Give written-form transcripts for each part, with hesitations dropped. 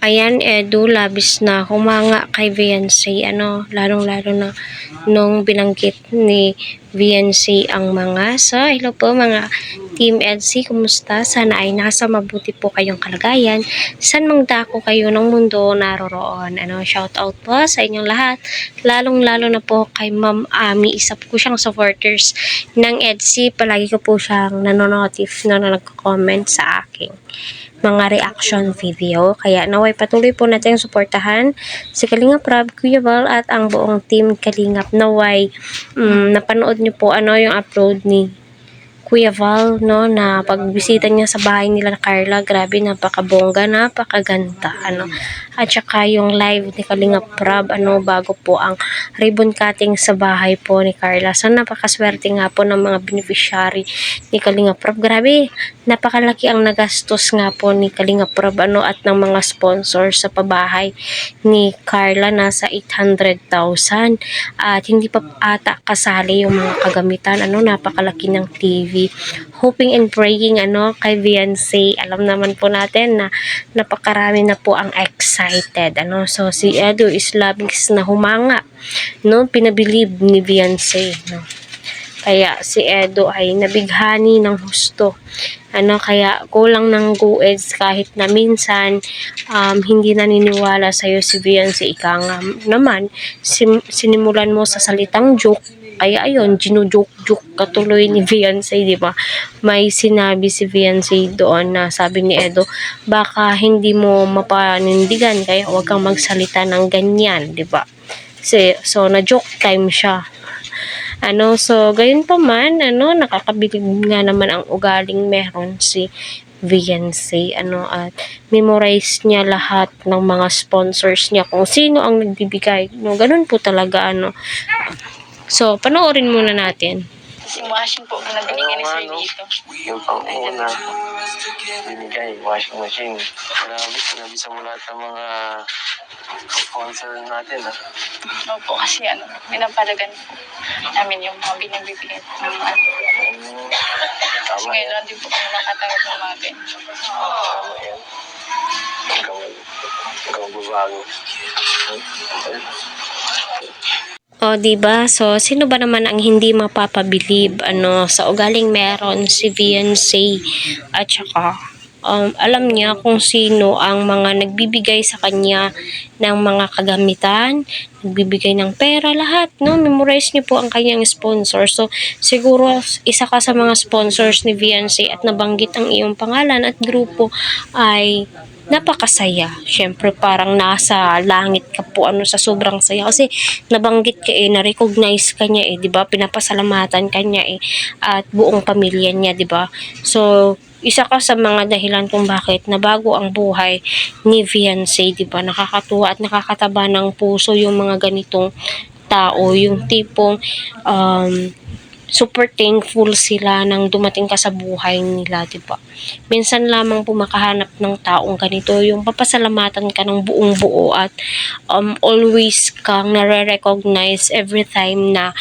Ayan, Edu, labis na humanga kay VNC, lalong-lalo na nung binanggit ni VNC ang mga. So, hello po mga Team EDC, kumusta? Sana ay nasa mabuti po kayong kalagayan. San mang dako kayo ng mundo naroroon. Shout out po sa inyong lahat. Lalong-lalo na po kay Ma'am Ami, isa po siyang supporters ng EDC. Palagi ko po siyang nanonotif na nagko-comment sa aking mga reaction video. Kaya naway patuloy po natin suportahan si Kalingap Rob, Kuya Val at ang buong team Kalingap. Naway napanood niyo po yung upload ni Kuya Val, na pagbisita niya sa bahay nila na Carla. Grabe, napakabongga, napakaganda, At saka yung live ni Kalingap Rob, bago po ang ribbon cutting sa bahay po ni Carla. So, napakaswerte nga po ng mga beneficiary ni Kalingap Rob. Grabe, napakalaki ang nagastos nga po ni Kalingap Rob, at ng mga sponsors sa pabahay ni Carla. Nasa 800,000. At hindi pa ata kasali yung mga kagamitan, napakalaki ng TV. Hoping and praying kay Beyonce. Alam naman po natin na napakarami na po ang excited. So si Edu is labis na humanga, pinabilib ni Beyonce, Kaya si Edu ay nabighani ng husto. Kaya kulang ng gueds kahit na minsan hindi naniniwala sa'yo si Beyonce. Ika nga naman, sinimulan mo sa salitang joke. Kaya ayun, ginujoke-joke katuloy ni Beyonce, di ba? May sinabi si Beyonce doon na sabi ni Edo, baka hindi mo mapanindigan, kaya huwag kang magsalita ng ganyan, di ba? So na-joke time siya. So gayon pa man, nakakabilib nga naman ang ugaling meron si VNC, at memorize niya lahat ng mga sponsors niya, kung sino ang nagbibigay, ganun po talaga, So, panoorin muna natin. Si washing po na binigay ni Sir dito. Yung pang-una, binigay, washing machine. Grabe sa mula ng mga sponsor natin. Opo, kasi pinapalagan po namin yung mga binibigay ng Kasi ngayon lang din po kami nakatanggap ng mga ganyan. Tama yan. Ikaw babago. Diba? So, sino ba naman ang hindi mapapabilib sa ugaling meron si VNC, at saka alam niya kung sino ang mga nagbibigay sa kanya ng mga kagamitan, nagbibigay ng pera, lahat, memorize niyo po ang kanyang sponsor. So, siguro isa ka sa mga sponsors ni VNC at nabanggit ang iyong pangalan at grupo, ay napakasaya. Syempre parang nasa langit ka po sa sobrang saya kasi nabanggit ka na-recognize ka niya 'di ba? Pinapasalamatan ka niya at buong pamilya niya, 'di ba? So isa ka sa mga dahilan kung bakit nabago ang buhay ni Beyonce, 'di ba? Nakakatuwa at nakakataba ng puso yung mga ganitong tao, yung tipong super thankful sila nang dumating ka sa buhay nila, diba? Minsan lamang po makahanap ng taong ganito, yung papasalamatan ka ng buong buo at always kang nare-recognize every time na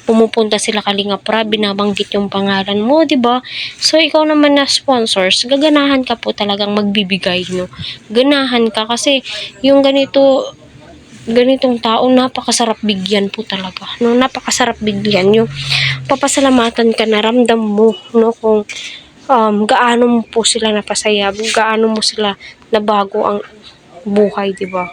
pumupunta sila Kalingap Rob, binabanggit yung pangalan mo, diba? So, ikaw naman na sponsors, gaganahan ka po talagang magbibigay, Ganahan ka kasi yung ganitong tao, napakasarap bigyan po talaga, napakasarap bigyan yung papasalamatan ka, na ramdam mo, kung gaano mo po sila napasaya, gaano mo sila nabago ang buhay, diba?